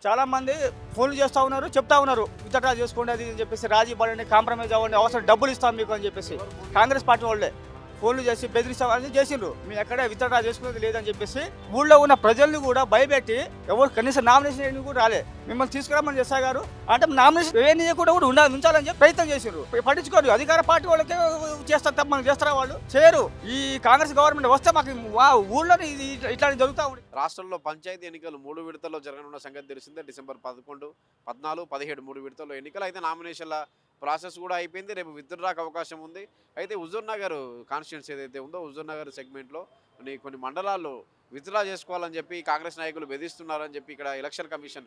చాలా మంది ఫోన్లు చేస్తూ ఉన్నారు, చెప్తా ఉన్నారు విత్డ్రా చేసుకోండి అది అని చెప్పేసి, రాజీ పడండి, కాంప్రమైజ్ అవ్వండి, అవసరం డబ్బులు ఇస్తాం మీకు అని చెప్పేసి. కాంగ్రెస్ పార్టీ వాళ్ళే ఫోన్లు చేసి బెదిరిస్తాం అని చేసిండ్రు. మీరు ఎక్కడ విత్డ్రా చేసుకునేది లేదని చెప్పేసి ఊళ్ళో ఉన్న ప్రజల్ని కూడా భయపెట్టి ఎవరు కనీసం నామినేషన్ కూడా రాలే. మిమ్మల్ని తీసుకురామని చేస్తా గారు అంటే నామినేషన్ ఏం కూడా ఉంచాలని చెప్పి ప్రయత్నం చేసిండ్రు. పట్టించుకోరు. అధికార పార్టీ వాళ్ళకే చేస్తారు తప్ప మనకు చేస్తారా? వాళ్ళు చేయరు. ఈ కాంగ్రెస్ గవర్నమెంట్ వస్తే మాకు ఊళ్ళో ఇట్లాంటి జరుగుతూ ఉంది. రాష్ట్రంలో పంచాయతీ ఎన్నికలు 3 విడతల్లో జరగనున్న సంగతి తెలిసిందే. డిసెంబర్ 11, 14, 17 3 విడతల్లో ఎన్నికలు. అయితే నామినేషన్ల ప్రాసెస్ కూడా అయిపోయింది. రేపు విత్డ్రాకు అవకాశం ఉంది. అయితే హుజూర్నగర్ కాన్స్టిట్యున్సీ ఏదైతే ఉందో హుజూర్నగర్ సెగ్మెంట్లో కొన్ని మండలాల్లో విత్డ్రా చేసుకోవాలని చెప్పి కాంగ్రెస్ నాయకులు బెదిరిస్తున్నారని చెప్పి ఇక్కడ ఎలక్షన్ కమిషన్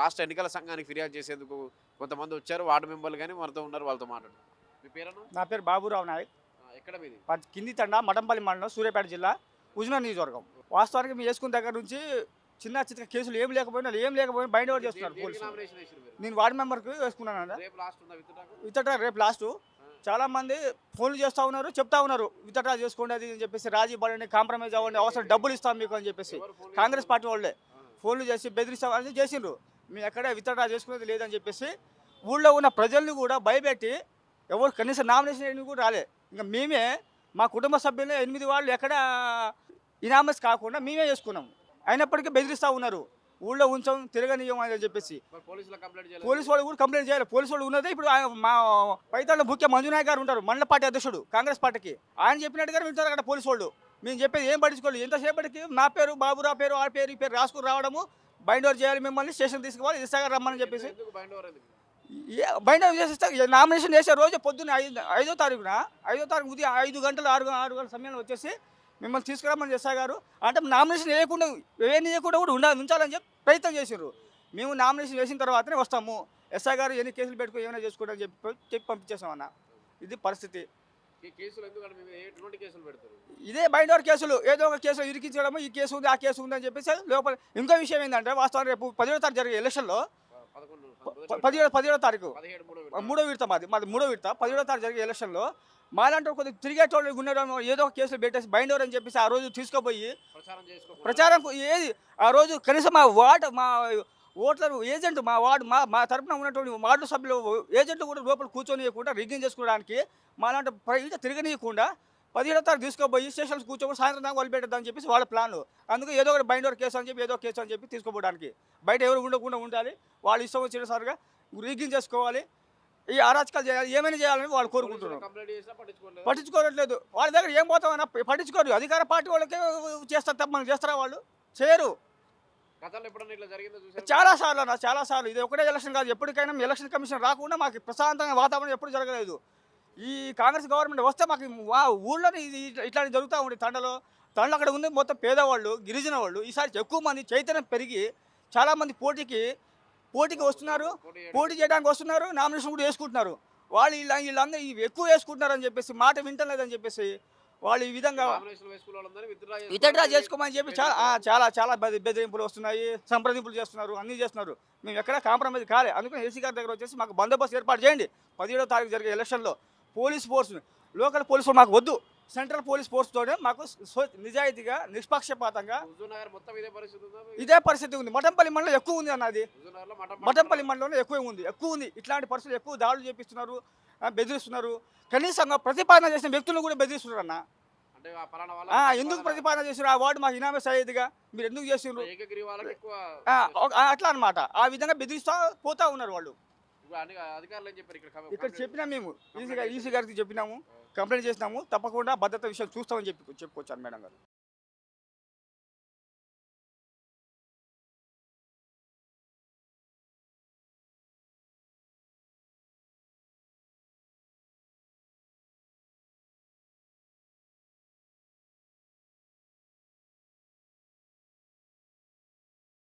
రాష్ట్ర ఎన్నికల సంఘానికి ఫిర్యాదు చేసేందుకు కొంతమంది వచ్చారు. వార్డు మెంబర్లు కానీ మనతో ఉన్నారు, వాళ్ళతో మాట్లాడు. మీ పేరు? నా పేరు బాబురావు నాయక్. ఎక్కడ మీది? కింది తండ, మఠంపల్లి మండలం, సూర్యాపేట జిల్లా, హుజూర్నగర్ నియోజకవర్గం. వాస్తవానికి మేము చేసుకున్న దగ్గర నుంచి చిన్న చిన్న కేసులు ఏం లేకపోయినా బైండ్ ఓవర్ చేస్తున్నారు పోలీసులు. నేను వార్డు మెంబర్కి వేసుకున్నాను. విత్డ్రా రేపు లాస్ట్. చాలా మంది ఫోన్లు చేస్తూ ఉన్నారు, చెప్తా ఉన్నారు విత్డ్రా చేసుకోండి అది అని చెప్పేసి, రాజీ పడండి, కాంప్రమైజ్ అవ్వండి, అవసరం డబ్బులు ఇస్తాం మీకు అని చెప్పేసి. కాంగ్రెస్ పార్టీ వాళ్ళే ఫోన్లు చేసి బెదిరిస్తాం అని చేసిండ్రు. మేము ఎక్కడ విత్డ్రా చేసుకునేది లేదని చెప్పేసి ఊళ్ళో ఉన్న ప్రజల్ని కూడా భయపెట్టి ఎవరు కనీసం నామినేషన్ కూడా రాలే. ఇంకా మేమే మా కుటుంబ సభ్యులు 8 వాళ్ళు ఎక్కడ ఇనామస్ కాకుండా మేమే చేసుకున్నాము. అయినప్పటికీ బెదిరిస్తూ ఉన్నారు. ఊళ్ళో ఉంచాం, తిరగనీయం అని చెప్పేసి. పోలీసు వాళ్ళు కూడా కంప్లైంట్ చేయాలి. పోలీసు వాళ్ళు ఉన్నదే ఇప్పుడు మా పైతాళ్ళ ముఖ్య మంజునాయక్ గారు ఉంటారు, మండల పార్టీ అధ్యక్షుడు కాంగ్రెస్ పార్టీకి. ఆయన చెప్పినట్టుగా వింటారు అక్కడ పోలీసు వాళ్ళు. మేము చెప్పేది ఏం పట్టించుకోవాలి. ఎంతసేపటికి నా పేరు, బాబురావు పేరు, ఆ పేరు, ఈ పేరు రాసుకుని రావడము, బైండ్ ఓవర్ చేయాలి, మిమ్మల్ని స్టేషన్ తీసుకోవాలి, ఇస్తాగా రమ్మని చెప్పేసి బైండ్ ఓవర్ చేసేస్తే నామినేషన్ చేసే రోజు పొద్దున్న 5వ తారీఖున ఉదయం 5 గంటలు 6 గంటల సమయంలో వచ్చేసి మిమ్మల్ని తీసుకురామని చేస్తా గారు అంటే నామినేషన్ వేయకుండా కూడా ఉంచాలని చెప్పి ప్రయత్నం చేసారు. మేము నామినేషన్ వేసిన తర్వాతనే వస్తాము, ఎస్ఐ గారు ఎన్ని కేసులు పెట్టుకుని ఏమైనా చేసుకోవడం చెప్పి పంపించేసామన్న. ఇది పరిస్థితి. ఇదే బైండ్ ఓవర్ కేసులు, ఏదో ఒక కేసులో ఇరికించడము, ఈ కేసు ఉంది, ఆ కేసు ఉంది అని చెప్పేసి లోపల. ఇంకో విషయం ఏంటంటే వాస్తవం రేపు 17వ తారీఖు జరిగే ఎలక్షన్లో 17వ తారీఖు 3వ విడత మాది 3వ విడత 17వ తారీఖు జరిగే ఎలక్షన్లో మాలాంటి కొద్దిగా తిరిగేటోళ్ళు ఉండడం, ఏదో ఒక కేసులు పెట్టేసి బైండ్ ఓవర్ అని చెప్పేసి ఆ రోజు తీసుకుపోయి ప్రచారం ఏది ఆ రోజు కనీసం మా ఓట్లర్ ఏజెంట్ మా తరఫున ఉన్నటువంటి వార్డు సభ్యులు ఏజెంట్లు కూడా లోపల కూర్చొనియకుండా రిగ్గింగ్ చేసుకోవడానికి మాలాంటి తిరగనీయకుండా 17వ తారీఖు తీసుకుపోయి స్టేషన్స్ కూర్చోబోయి సాయంత్రం దాకా వాళ్ళు పెట్టద్దని చెప్పేసి వాళ్ళ ప్లాన్. అందుకే ఏదో ఒకటి బైండ్ ఓవర్ కేసు అని చెప్పి, ఏదో కేసు అని చెప్పి తీసుకోవడానికి బయట ఎవరు ఉండకుండా ఉండాలి, వాళ్ళు ఇష్టం వచ్చినసారిగా రిగ్గింగ్ చేసుకోవాలి, ఈ అరాచకాలు చేయాలి, ఏమైనా చేయాలని వాళ్ళు కోరుకుంటున్నారు. పట్టించుకోవట్లేదు. వాళ్ళ దగ్గర ఏం పోతామన్నా పట్టించుకోరు. అధికార పార్టీ వాళ్ళకే చేస్తారు తప్ప మనకు చేస్తారా? వాళ్ళు చేయరు. చాలాసార్లు ఇది ఒకటే ఎలక్షన్ కాదు, ఎప్పటికైనా ఎలక్షన్ కమిషన్ రాకుండా మాకు ప్రశాంతంగా వాతావరణం ఎప్పుడు జరగలేదు. ఈ కాంగ్రెస్ గవర్నమెంట్ వస్తే మాకు ఊళ్ళో ఇట్లాంటి జరుగుతూ ఉంది. తండలు అక్కడ ఉంది మొత్తం పేదవాళ్ళు, గిరిజన వాళ్ళు. ఈసారి ఎక్కువ మంది చైతన్యం పెరిగి చాలామంది పోటీకి వస్తున్నారు, పోటీ చేయడానికి వస్తున్నారు, నామినేషన్ కూడా వేసుకుంటున్నారు. వాళ్ళు వీళ్ళందరూ ఎక్కువ వేసుకుంటున్నారని చెప్పేసి, మాట వింటలేదని చెప్పేసి వాళ్ళు ఈ విధంగా విత్డ్రా చేసుకోమని చెప్పి చాలా బెదిరింపులు వస్తున్నాయి, సంప్రదింపులు చేస్తున్నారు, అన్నీ చేస్తున్నారు. మేము ఎక్కడ కాంప్రమైజ్ కాలే. అందుకని ఏసీ గారి దగ్గర వచ్చేసి మాకు బందోబస్తు ఏర్పాటు చేయండి. 17వ తారీఖు జరిగే ఎలక్షన్లో police force, local police force మాకు వద్దు, సెంట్రల్ పోలీస్ ఫోర్స్తోనే మాకు నిజాయితీగా నిష్పక్షపాతంగా. ఇదే పరిస్థితి ఉంది. మఠంపల్లి మండలం ఎక్కువ ఉంది అన్నది. మఠంపల్లి మండలంలో ఎక్కువ ఉంది. ఇట్లాంటి పరిస్థితులు ఎక్కువ దాడులు చేపిస్తున్నారు, బెదిరిస్తున్నారు. కనీసంగా ప్రతిపాదన చేసిన వ్యక్తులను కూడా బెదిరిస్తున్నారు అన్న. ఎందుకు ప్రతిపాదన చేసారు? ఆ వార్డు మాకు ఇనామస్ అయ్యేదిగా, మీరు ఎందుకు చేస్తున్నారు అట్లా అనమాట. ఆ విధంగా బెదిరిస్తూ పోతా ఉన్నారు వాళ్ళు. ఇక్కడ చెప్పినా మేము ఈసీ గారికి చెప్పినాము, కంప్లైంట్ చేసినాము, తప్పకుండా భద్రత విషయం చూస్తామని చెప్పుకొచ్చాను మేడం గారు.